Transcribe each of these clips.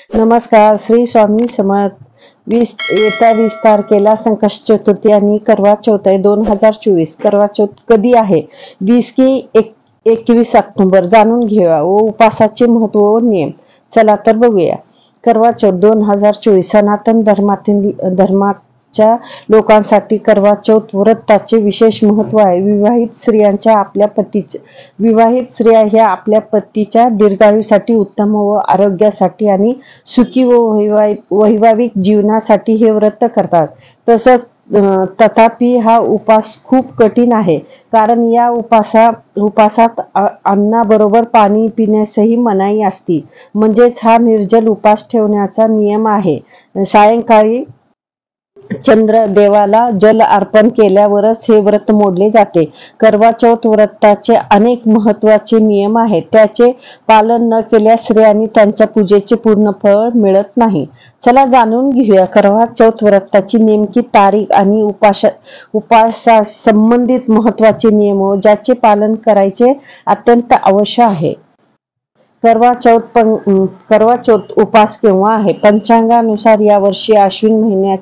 नमस्कार. श्री स्वामी समर्थ. येत्या 20 तारखेला संकष्ट चतुर्थी आणि करवा चौथ आहे 2024. करवा चौथ कधी आहे? 20 की 21 ऑक्टोबर. जाणून घेऊया व उपासाचे महत्व व नियम. चला तर बघूया. करवा चौथ 2024 सनातन धर्माच्या लोकांसाठी करवा चौथ व्रताचे विशेष महत्व आहे. विवाहित स्त्रिया ह्या आपल्या पतीच्या दीर्घायुसाठी, उत्तम व आरोग्यासाठी आणि सुखी व वैवाहिक जीवनासाठी हे व्रत करतात. तथापि हा उपास खूप कठीण आहे, कारण या उपासात अन्नाबरोबर पाणी पिण्यासही मनाई असते. म्हणजेच हा निर्जल उपास ठेवण्याचा नियम आहे. सायंकाळी चंद्र देवाला जल अर्पण केल्यावरच हे व्रत मोडले जाते. करवा चौथ व्रताचे अनेक महत्वाचे नियम आहेत. त्याचे पालन न केल्यास स्त्रियांनी त्यांच्या पूजेचे पूर्ण फळ मिळत नाही. चला जाणून घेऊया करवा चौथ व्रताची नेमकी तारीख आणि उपासा संबंधित महत्वाचे नियम ज्याचे पालन करायचे अत्यंत आवश्यक आहे. करवा चौथ उपास केव्हा आहे? पंचांगानुसार यावर्षी आश्विन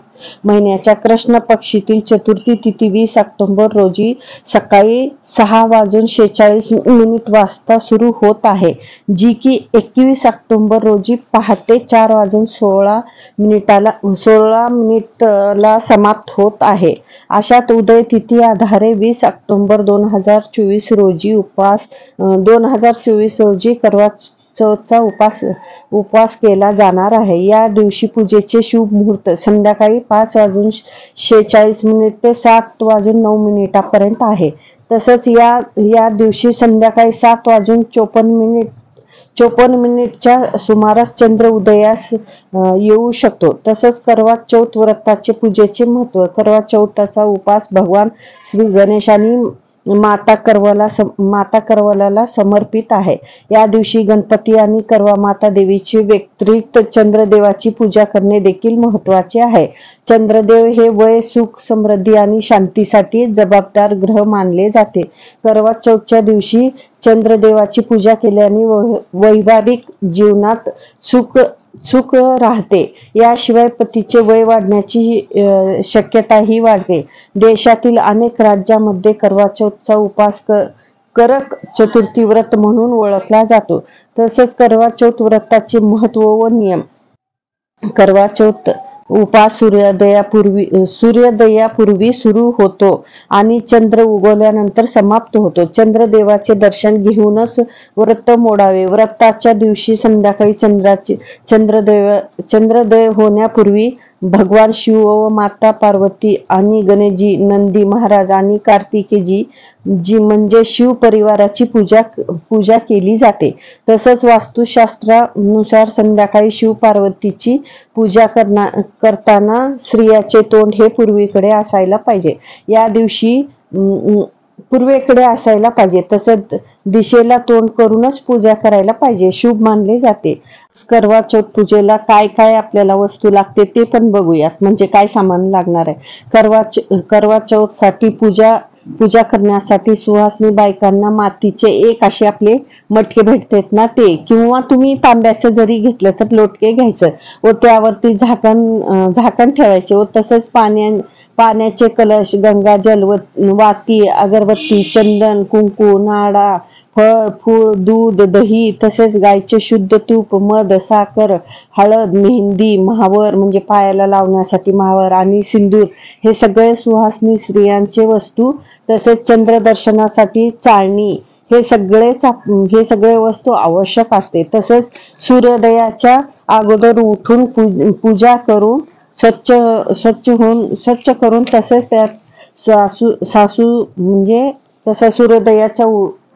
महिन्याच्या कृष्ण पक्षातील चतुर्थी तिथी 20 ऑक्टोबर रोजी सकाळी 6:46 वाजता सुरू होत आहे, जी की 21 ऑक्टोबर रोजी पहाटे 4:16 मिनिटाला समाप्त होत आहे. अशात उदय तिथी आधारे 20 ऑक्टोबर 2024 रोजी करवा चौथचा उपवास केला जाणार आहे. या दिवशी पूजेचे शुभ मुहूर्त संध्याकाळी 5:46 ते 7:09 आहे. तसंच या दिवशी संध्याकाळी 7:54 सुमारास चंद्र उदयास येऊ शकतो. तसंच करवा चौथ व्रताचे पूजेचे महत्व. करवा चौथचा उपास भगवान श्री गणेश आणि माता करवलाला समर्पित आहे. या दिवशी गणपती आणि करवा माता देवीची व्यतिरिक्त चंद्रदेवाची पूजा करणे देखील महत्वाचे आहे. चंद्रदेव हे वय, सुख, समृद्धी आणि शांतीसाठी जबाबदार ग्रह मानले जाते. करवा चौथच्या दिवशी चंद्रदेवाची पूजा केल्याने वैवाहिक जीवनात सुख राहते. याशिवाय पतीचे वय वाढण्याची शक्यताही वाढते. देशातील अनेक राज्यांमध्ये करवा चौथचा उपास करक चतुर्थी व्रत म्हणून ओळखला जातो. तसंच करवा चौथ व्रताचे महत्व व नियम. करवा चौथ उपास सूर्योदयापूर्वी सुरू होतो आणि चंद्र उगवल्यानंतर समाप्त होतो. चंद्रदेवाचे दर्शन घेऊनच व्रत मोडावे. व्रताच्या दिवशी संध्याकाळी चंद्रोदय होण्यापूर्वी भगवान शिव व माता पार्वती आणि गणेशजी, नंदी महाराज आणि कार्तिकेयजी म्हणजे शिव परिवाराची पूजा केली जाते. तसंच वास्तुशास्त्रानुसार संध्याकाळी शिव पार्वतीची पूजा करताना स्त्रियाचे तोंड हे पूर्वेकडे असायला पाहिजे. या दिवशी पूर्वेकडे असायला पाहिजे. तसंच दिशेला तोंड करूनच पूजा करायला पाहिजे, शुभ मानले जाते. करवा चौथ पूजेला काय काय आपल्याला वस्तू लागते ते पण बघूयात. म्हणजे काय सामान लागणार आहे. करवा चौथ साठी पूजा करण्यासाठी सुहासनी बायकांना मातीचे एक असे आपले मटके भेटतात ना ते, किंवा तुम्ही तांब्याचं जरी घेतलं तर लोटके घ्यायचं व त्यावरती झाकण ठेवायचे व तसंच पाण्याचे कलश, गंगाजल, वाती, अगरबत्ती, चंदन, कुंकू, नाडा, फळ, फूल, दूध, दही, तसेच गायचे शुद्ध तूप, मध, साखर, हळद, मेहंदी, महावर म्हणजे पायाला लावण्यासाठी महावर आणि सिंदूर हे सगळे सुहासनी स्त्रियांचे वस्तू. तसेच चंद्रदर्शनासाठी चाळणी हे सगळे वस्तू आवश्यक असते. तसेच सूर्योदयाच्या अगोदर उठून पूजा करून स्वच्छ करून तसेच त्यात सासू म्हणजे तसं सूर्योदयाच्या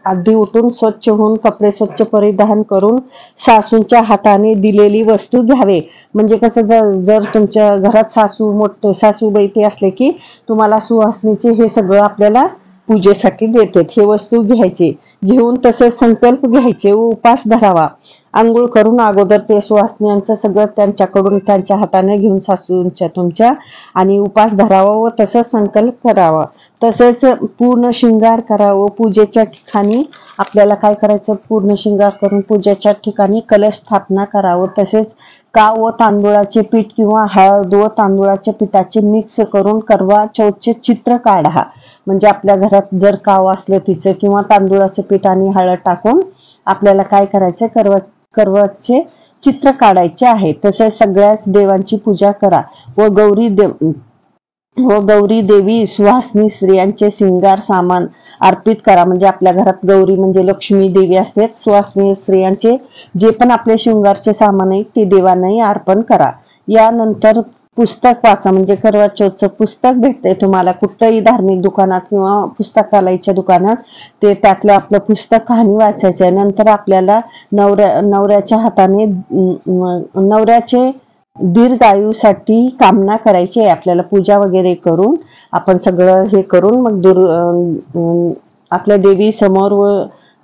आधी उठून स्वच्छ होऊन कपडे स्वच्छ परिधान करून सासूंच्या हाताने दिलेली वस्तू घ्यावे. म्हणजे कसं जर तुमच्या घरात मोठे सासूबाई असले की तुम्हाला सुहासनीचे हे सगळं आपल्याला पूजेसाठी देतात. हे वस्तू घेऊन तसेच संकल्प घ्यायचे व उपास धरावा. आंघोळ करून अगोदर ते सुहासनीयांचं सगळं त्यांच्या हाताने घेऊन सासूंच्या तुमच्या आणि उपास धरावा व तसंच संकल्प करावा. तसेच पूर्ण शृंगार करावं. पूजेच्या ठिकाणी आपल्याला काय करायचं, पूर्ण शृंगार करून पूजेच्या ठिकाणी कलश स्थापना करावं. तसेच काव व तांदूळाचे पीठ किंवा हळद व तांदूळाच्या पिठाचे मिक्स करून करवा चौथचे चित्र काढा. म्हणजे आपल्या घरात जर काव असलं तिचं किंवा तांदूळाचं पीठ आणि हळद टाकून आपल्याला काय करायचं, करवाचे चित्र काढायचे आहे. तसेच सगळ्याच देवांची पूजा करा व गौरी देवी सुहासनी स्त्रियांचे श्रृंगार सामान अर्पित करा. म्हणजे आपल्या घरात गौरी म्हणजे लक्ष्मी देवी असते. सुहासनी स्त्रियांचे जे पण आपले शृंगारचे सामान आहे ते देवांनाही अर्पण करा. यानंतर पुस्तक वाचा. म्हणजे करवा चौथचं पुस्तक भेटते तुम्हाला कुठल्याही धार्मिक दुकानात किंवा पुस्तकालयाच्या दुकानात. ते त्यातलं आपलं पुस्तक कहाणी वाचायचं आहे. नंतर आपल्याला नवऱ्याच्या हाताने नवऱ्याचे दीर्घायुसाठी कामना करायची आहे. आपल्याला पूजा वगैरे करून आपण सगळं हे करून मग आपल्या देवी समोर व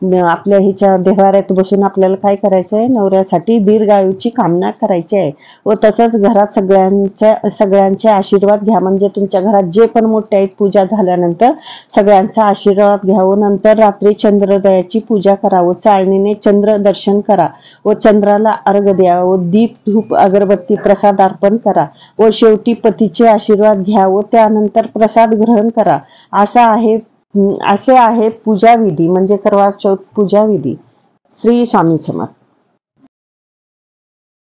आपल्या ह्याच्या देव्हाऱ्यात बसून आपल्याला काय करायचं आहे, नवऱ्यासाठी दीर्घायुची कामना करायची आहे. व तसंच घरात सगळ्यांचे आशीर्वाद घ्या. म्हणजे तुमच्या घरात जे पण मोठे आहेत पूजा झाल्यानंतर सगळ्यांचा आशीर्वाद घ्या. व नंतर रात्री चंद्रोदयाची पूजा करा व चाळणीने चंद्र दर्शन करा व चंद्राला अर्घ द्या व दीप धूप अगरबत्ती प्रसाद अर्पण करा व शेवटी पतीचे आशीर्वाद घ्या व त्यानंतर प्रसाद ग्रहण करा. असे आहे पूजाविधी. म्हणजे करवा चौथ पूजाविधी. श्री स्वामी समर्थ.